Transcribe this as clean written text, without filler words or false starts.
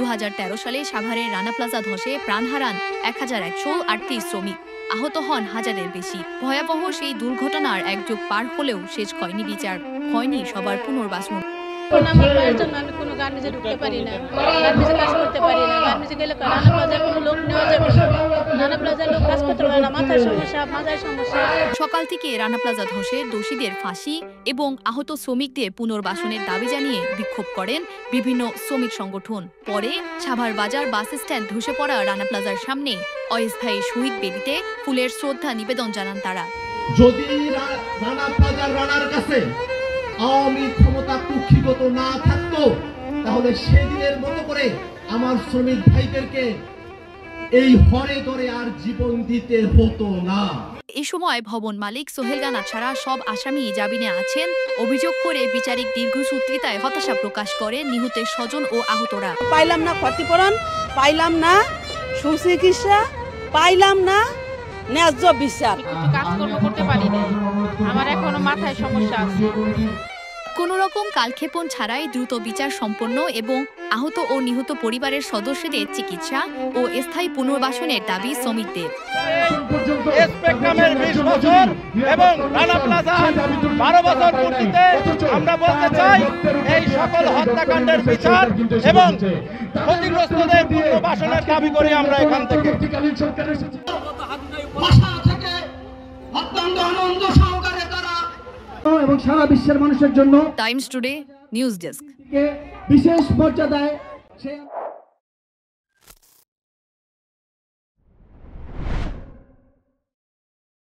2013 সালে সাভারের রানা প্লাজা ধসে প্রাণ হারান 1138 শ্রমিক, আহত হন হাজারের বেশি। ভয়াবহ সেই দুর্ঘটনার এক যুগ পার হলেও শেষ হয়নি বিচার, হয়নি সবার পুনর্বাসন। আমার মায়ের জন্য আমি কোনো গার্মেন্টসে ঢুকতে পারি না, গার্মেন্টসে কাজ করতে পারি না। গার্মেন্টসে গেলে রানা প্লাজার কোনো লোক নেওয়া যাবে না, রানা প্লাজার লোক কাজ করতে পারে না, মাথার সমস্যা, মাথার সমস্যা। সকাল থেকে রানা প্লাজা ধসে দোষীদের ফাঁসি এবং আহত শ্রমিকদের পুনর্বাসনের দাবি জানিয়ে বিক্ষোভ করেন বিভিন্ন শ্রমিক সংগঠন। পরে সাভার বাজার বাস স্ট্যান্ড ধসে পড়া রানা প্লাজার সামনে অস্থায়ী শহীদ বেদিতে ফুলের শ্রদ্ধা নিবেদন জানান তারা। যদি রানা প্লাজার রানার কাছে আওয়ামী ক্ষমতা কুক্ষিগত না থাকতো, তাহলে সেদিনের মতো করে আমার শ্রমিক ভাইদেরকে এই হরে দরে আর জীবন দিতে হতো না। এই সময় ভবন মালিক সোহেল রানা ছাড়া সব আসামি জামিনে আছেন। অভিযোগ করে বিচারিক দীর্ঘসূত্রিতায় হতাশা প্রকাশ করে নিহতের স্বজন ও আহতরা। পাইলাম না ক্ষতিপূরণ, পাইলাম না সুচিকিৎসা, পাইলাম না ন্যায্য বিচার। কিছু কাজকর্ম করতে পারি না, আমার এখনো মাথায় সমস্যা আছে। কোন রকম কালক্ষেপণ ছাড়াই দ্রুত বিচার সম্পন্ন এবং আহত ও নিহত পরিবারের সদস্যদের চিকিৎসা ও স্থায়ী পুনর্বাসনের দাবি শ্রমিকদের। স্পেকট্রামের 20 বছর এবং রানা প্লাজার 12 বছর পূর্তিতে আমরা বলতে চাই এই সকল হত্যাকাণ্ডের বিচার এবং ক্ষতিগ্রস্তদের পুনর্বাসনের দাবি করি আমরা এখান থেকে। এবং সারা বিশ্বের মানুষের জন্য টাইমস টুডে নিউজ ডেস্ক বিশেষ মর্যাদায়